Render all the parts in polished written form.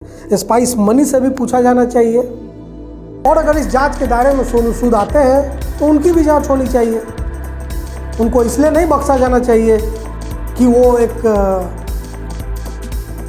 Spice money से भी पूछा जाना चाहिए। और अगर इस जांच के दायरे में सोनू सूद आते हैं तो उनकी भी जांच होनी चाहिए। उनको इसलिए नहीं बख्शा जाना चाहिए कि वो एक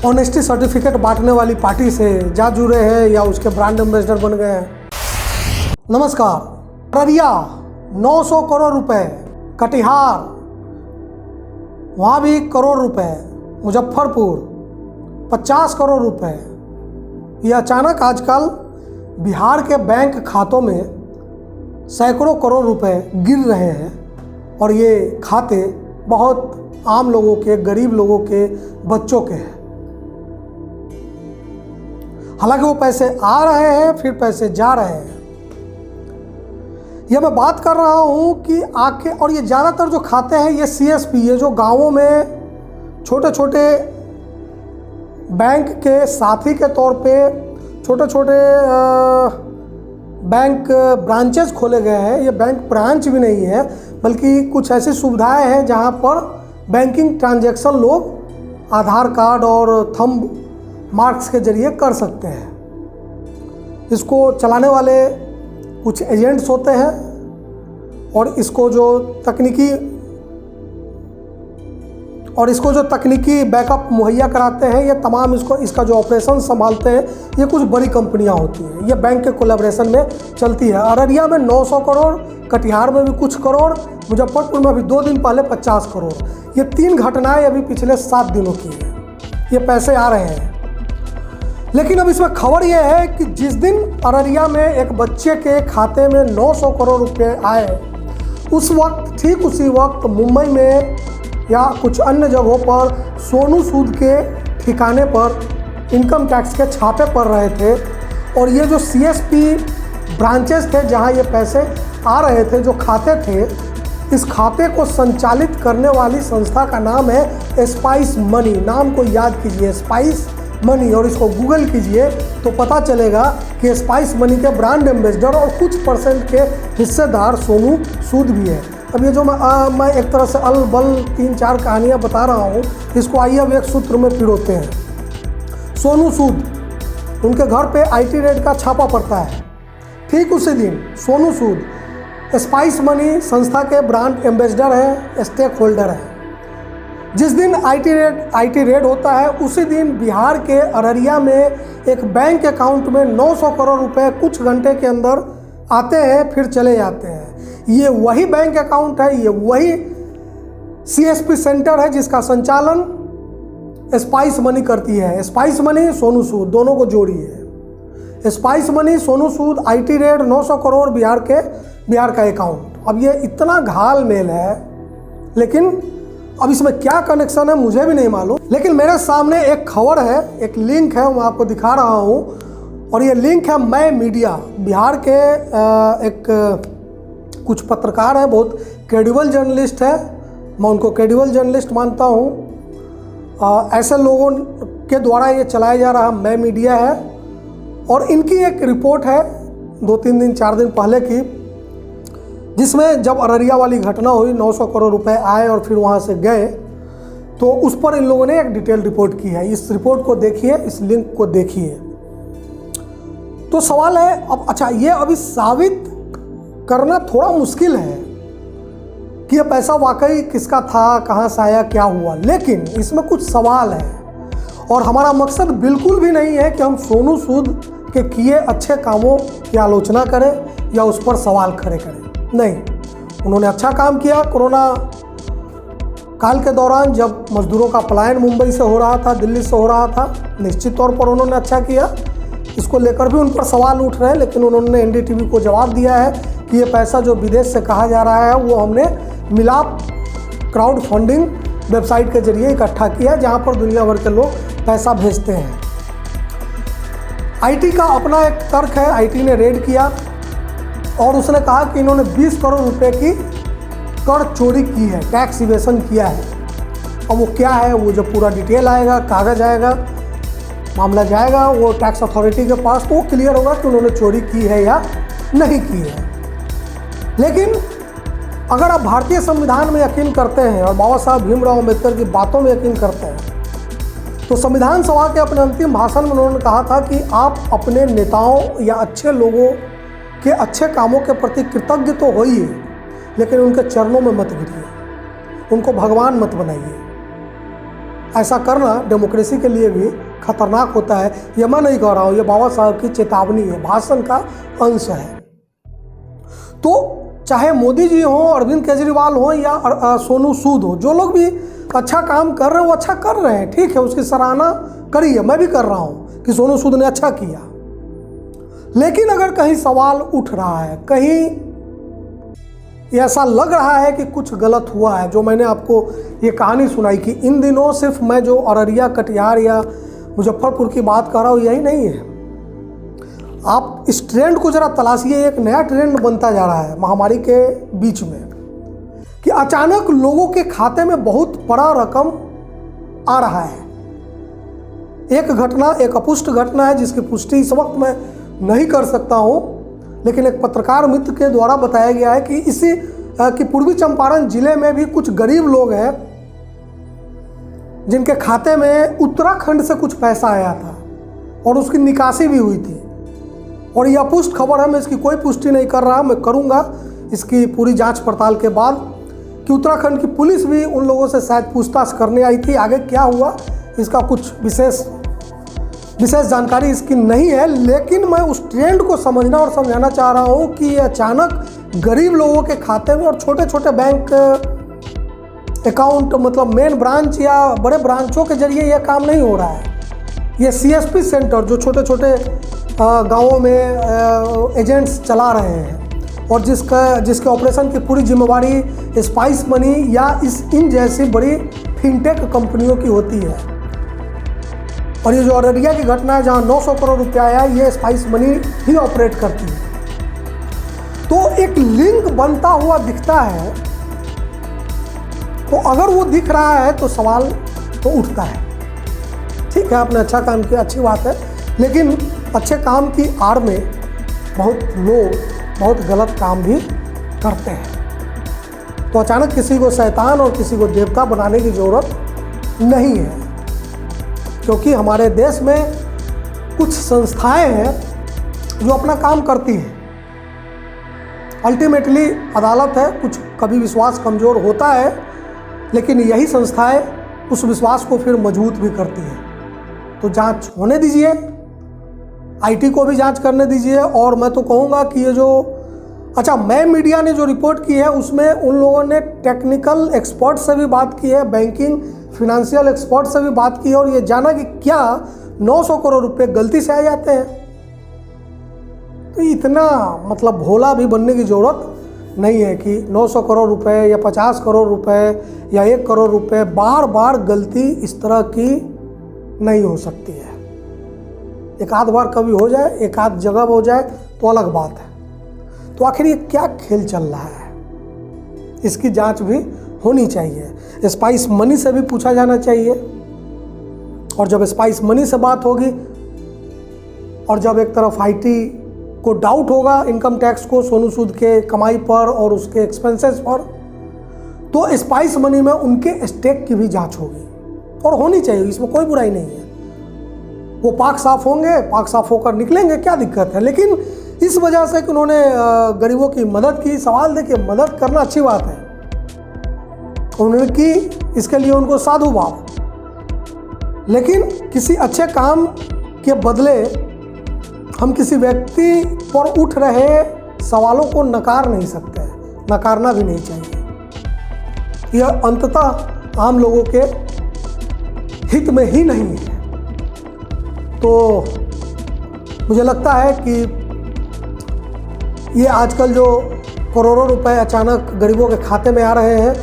ऑनेस्टी सर्टिफिकेट बांटने वाली पार्टी से जा जुड़े हैं या उसके ब्रांड एम्बेसडर बन गए हैं। नमस्कार। अररिया 900 करोड़ रुपए, कटिहार वहाँ भी करोड़ रुपए, मुजफ्फरपुर 50 करोड़ रुपए। ये अचानक आजकल बिहार के बैंक खातों में सैकड़ों करोड़ रुपए गिर रहे हैं और ये खाते बहुत आम लोगों के, गरीब लोगों के, बच्चों के हैं। हालांकि वो पैसे आ रहे हैं फिर पैसे जा रहे हैं। ये मैं बात कर रहा हूँ कि आके, और ये ज़्यादातर जो खाते हैं ये CSP, ये जो गांवों में छोटे छोटे बैंक के साथी के तौर पे छोटे छोटे बैंक ब्रांचेस खोले गए हैं। ये बैंक ब्रांच भी नहीं है बल्कि कुछ ऐसी सुविधाएं हैं जहां पर बैंकिंग ट्रांजैक्शन लोग आधार कार्ड और थंब मार्क्स के जरिए कर सकते हैं। इसको चलाने वाले कुछ एजेंट्स होते हैं और इसको जो तकनीकी बैकअप मुहैया कराते हैं, ये तमाम इसका जो ऑपरेशन संभालते हैं, ये कुछ बड़ी कंपनियां होती हैं। ये बैंक के कोलैबोरेशन में चलती है। अररिया में 900 करोड़, कटिहार में भी कुछ करोड़, मुजफ्फरपुर में भी 2 दिन पहले 50 करोड़। ये 3 घटनाएं अभी पिछले 7 दिनों की हैं। ये पैसे आ रहे हैं। लेकिन अब इसमें खबर यह है कि जिस दिन अररिया में एक बच्चे के खाते में 900 करोड़ रुपए आए, उस वक्त, ठीक उसी वक्त मुंबई में या कुछ अन्य जगहों पर सोनू सूद के ठिकाने पर इनकम टैक्स के छापे पड़ रहे थे। और ये जो CSP ब्रांचेस थे जहां ये पैसे आ रहे थे, जो खाते थे, इस खाते को संचालित करने वाली संस्था का नाम है स्पाइस मनी। नाम को याद कीजिए, स्पाइस मनी, और इसको गूगल कीजिए तो पता चलेगा कि स्पाइस मनी के ब्रांड एम्बेसडर और कुछ % के हिस्सेदार सोनू सूद भी है। अब ये जो मैं एक तरह से अल बल 3-4 कहानियाँ बता रहा हूँ, इसको आइए अब एक सूत्र में पिरोते हैं। सोनू सूद, उनके घर पे IT रेड का छापा पड़ता है। ठीक उसी दिन सोनू सूद स्पाइस मनी संस्था के ब्रांड एम्बेसडर है, स्टेक होल्डर है। जिस दिन IT रेड होता है उसी दिन बिहार के अररिया में एक बैंक अकाउंट में 900 करोड़ रुपए कुछ घंटे के अंदर आते हैं, फिर चले जाते हैं। ये वही बैंक अकाउंट है, ये वही CSP सेंटर है जिसका संचालन स्पाइस मनी करती है। स्पाइस मनी, सोनू सूद, दोनों को जोड़िए। Spice money, Sonu Sood, IT red, 900 crore Bihar का अकाउंट। अब ये इतना घाल मेल है, लेकिन अब इसमें क्या कनेक्शन है मुझे भी नहीं मालूम। लेकिन मेरे सामने एक खबर है, एक लिंक है, मैं आपको दिखा रहा हूँ। और ये लिंक है मैं मीडिया, बिहार के एक कुछ पत्रकार हैं, बहुत क्रेडिबल जर्नलिस्ट है, मैं उनको क्रेडिबल जर्नलिस्ट मानता हूँ। ऐसे लोगों के द्वारा ये चलाया जा रहा मैं मीडिया है। और इनकी एक रिपोर्ट है 2-3 दिन 4 दिन पहले की, जिसमें जब अररिया वाली घटना हुई, 900 करोड़ रुपए आए और फिर वहाँ से गए, तो उस पर इन लोगों ने एक डिटेल रिपोर्ट की है। इस रिपोर्ट को देखिए, इस लिंक को देखिए। तो सवाल है अब, अच्छा, ये अभी साबित करना थोड़ा मुश्किल है कि ये पैसा वाकई किसका था, कहाँ से आया, क्या हुआ। लेकिन इसमें कुछ सवाल है और हमारा मकसद बिल्कुल भी नहीं है कि हम सोनू सूद के किए अच्छे कामों की आलोचना करें या उस पर सवाल खड़े करें। नहीं, उन्होंने अच्छा काम किया। कोरोना काल के दौरान जब मजदूरों का पलायन मुंबई से हो रहा था, दिल्ली से हो रहा था, निश्चित तौर पर उन्होंने अच्छा किया। इसको लेकर भी उन पर सवाल उठ रहे हैं, लेकिन उन्होंने NDTV को जवाब दिया है कि ये पैसा जो विदेश से कहा जा रहा है वो हमने मिलाप क्राउड फंडिंग वेबसाइट के जरिए इकट्ठा किया, जहाँ पर दुनिया भर के लोग पैसा भेजते हैं। IT का अपना एक तर्क है। IT ने रेड किया और उसने कहा कि इन्होंने 20 करोड़ रुपए की कर चोरी की है, टैक्स इवेशन किया है। अब वो क्या है, वो जब पूरा डिटेल आएगा, कागज आएगा, मामला जाएगा वो टैक्स अथॉरिटी के पास, तो वो क्लियर होगा कि उन्होंने चोरी की है या नहीं की है। लेकिन अगर आप भारतीय संविधान में यकीन करते हैं और बाबा साहब भीमराव अम्बेडकर की बातों में यकीन करते हैं, तो संविधान सभा के अपने अंतिम भाषण में उन्होंने कहा था कि आप अपने नेताओं या अच्छे लोगों के अच्छे कामों के प्रति कृतज्ञ तो होइए, लेकिन उनके चरणों में मत गिरिए, उनको भगवान मत बनाइए। ऐसा करना डेमोक्रेसी के लिए भी खतरनाक होता है। ये मैं नहीं कह रहा हूँ, ये बाबा साहब की चेतावनी है, भाषण का अंश है। तो चाहे मोदी जी हों, अरविंद केजरीवाल हों या सोनू सूद हो, जो लोग भी अच्छा काम कर रहे हैं वो अच्छा कर रहे हैं, ठीक है, उसकी सराहना करिए। मैं भी कर रहा हूँ कि सोनू सूद ने अच्छा किया। लेकिन अगर कहीं सवाल उठ रहा है, कहीं ऐसा लग रहा है कि कुछ गलत हुआ है, जो मैंने आपको ये कहानी सुनाई कि इन दिनों सिर्फ मैं जो अररिया, कटिहार या मुजफ्फरपुर की बात कर रहा हूँ यही नहीं है। आप इस ट्रेंड को ज़रा तलाशिए, एक नया ट्रेंड बनता जा रहा है महामारी के बीच में कि अचानक लोगों के खाते में बहुत बड़ा रकम आ रहा है। एक घटना, एक अपुष्ट घटना है जिसकी पुष्टि इस वक्त मैं नहीं कर सकता हूँ, लेकिन एक पत्रकार मित्र के द्वारा बताया गया है कि इसी कि पूर्वी चंपारण जिले में भी कुछ गरीब लोग हैं जिनके खाते में उत्तराखंड से कुछ पैसा आया था और उसकी निकासी भी हुई थी। और यह अपुष्ट खबर है, मैं इसकी कोई पुष्टि नहीं कर रहा, मैं करूंगा इसकी पूरी जांच पड़ताल के बाद कि उत्तराखंड की पुलिस भी उन लोगों से शायद पूछताछ करने आई थी। आगे क्या हुआ इसका कुछ विशेष जानकारी इसकी नहीं है, लेकिन मैं उस ट्रेंड को समझना और समझाना चाह रहा हूँ कि अचानक गरीब लोगों के खाते में और छोटे छोटे बैंक अकाउंट, मतलब मेन ब्रांच या बड़े ब्रांचों के जरिए यह काम नहीं हो रहा है। ये CSP सेंटर जो छोटे छोटे गाँवों में एजेंट्स चला रहे हैं और जिसके ऑपरेशन की पूरी जिम्मेवारी स्पाइस मनी या इन जैसी बड़ी फिनटेक कंपनियों की होती है। और ये जो अररिया की घटना है जहाँ 900 करोड़ रुपया आया, ये स्पाइस मनी ही ऑपरेट करती है। तो एक लिंक बनता हुआ दिखता है, तो अगर वो दिख रहा है तो सवाल तो उठता है। ठीक है, आपने अच्छा काम किया, अच्छी बात है, लेकिन अच्छे काम की आड़ में बहुत लोग बहुत गलत काम भी करते हैं। तो अचानक किसी को शैतान और किसी को देवता बनाने की ज़रूरत नहीं है, क्योंकि हमारे देश में कुछ संस्थाएं हैं जो अपना काम करती हैं। अल्टीमेटली अदालत है, कुछ कभी विश्वास कमज़ोर होता है, लेकिन यही संस्थाएं उस विश्वास को फिर मजबूत भी करती हैं। तो जांच होने दीजिए, IT को भी जांच करने दीजिए। और मैं तो कहूँगा कि ये जो मैं मीडिया ने जो रिपोर्ट की है उसमें उन लोगों ने टेक्निकल एक्सपर्ट से भी बात की है, बैंकिंग फिनेंशियल एक्सपर्ट से भी बात की है और ये जाना कि क्या 900 करोड़ रुपए गलती से आ जाते हैं। तो इतना मतलब भोला भी बनने की ज़रूरत नहीं है कि 900 करोड़ रुपए या 50 करोड़ रुपए या 1 करोड़ रुपए बार बार गलती इस तरह की नहीं हो सकती है। एक आध बार कभी हो जाए, एक आध जगह हो जाए तो अलग बात है। तो आखिर ये क्या खेल चल रहा है, इसकी जांच भी होनी चाहिए। स्पाइस मनी से भी पूछा जाना चाहिए। और जब स्पाइस मनी से बात होगी और जब एक तरफ IT को डाउट होगा इनकम टैक्स को सोनू सूद के कमाई पर और उसके एक्सपेंसेस पर, तो स्पाइस मनी में उनके स्टेक की भी जांच होगी और होनी चाहिए, इसमें कोई बुराई नहीं है। वो पाक साफ होंगे, पाक साफ होकर निकलेंगे, क्या दिक्कत है। लेकिन इस वजह से कि उन्होंने गरीबों की मदद की, सवाल देखिए, मदद करना अच्छी बात है, उन्होंने की, इसके लिए उनको साधुवाद, लेकिन किसी अच्छे काम के बदले हम किसी व्यक्ति पर उठ रहे सवालों को नकार नहीं सकते, नकारना भी नहीं चाहिए। यह अंततः आम लोगों के हित में ही नहीं है। तो मुझे लगता है कि ये आजकल जो करोड़ों रुपए अचानक गरीबों के खाते में आ रहे हैं,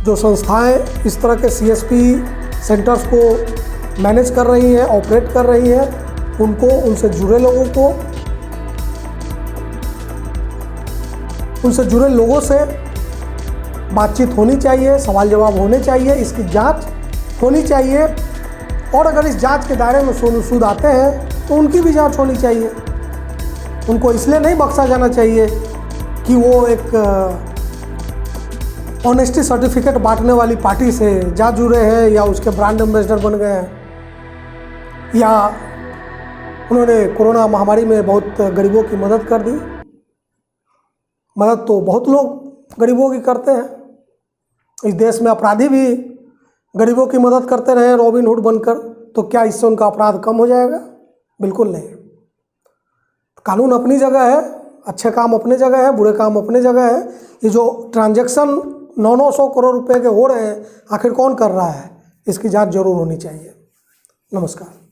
जो संस्थाएं इस तरह के CSP सेंटर्स को मैनेज कर रही हैं, ऑपरेट कर रही हैं, उनको, उनसे जुड़े लोगों से बातचीत होनी चाहिए, सवाल जवाब होने चाहिए, इसकी जांच होनी चाहिए। और अगर इस जांच के दायरे में सोनू सूद आते हैं तो उनकी भी जांच होनी चाहिए। उनको इसलिए नहीं बख्शा जाना चाहिए कि वो एक ऑनेस्टी सर्टिफिकेट बांटने वाली पार्टी से जा जुड़े हैं या उसके ब्रांड एम्बेसडर बन गए हैं या उन्होंने कोरोना महामारी में बहुत गरीबों की मदद कर दी। मदद तो बहुत लोग गरीबों की करते हैं। इस देश में अपराधी भी गरीबों की मदद करते रहे रॉबिन हुड बनकर, तो क्या इससे उनका अपराध कम हो जाएगा? बिल्कुल नहीं। कानून अपनी जगह है, अच्छे काम अपने जगह है, बुरे काम अपने जगह है। ये जो ट्रांजैक्शन 900 करोड़ रुपए के हो रहे हैं, आखिर कौन कर रहा है? इसकी जांच जरूर होनी चाहिए। नमस्कार।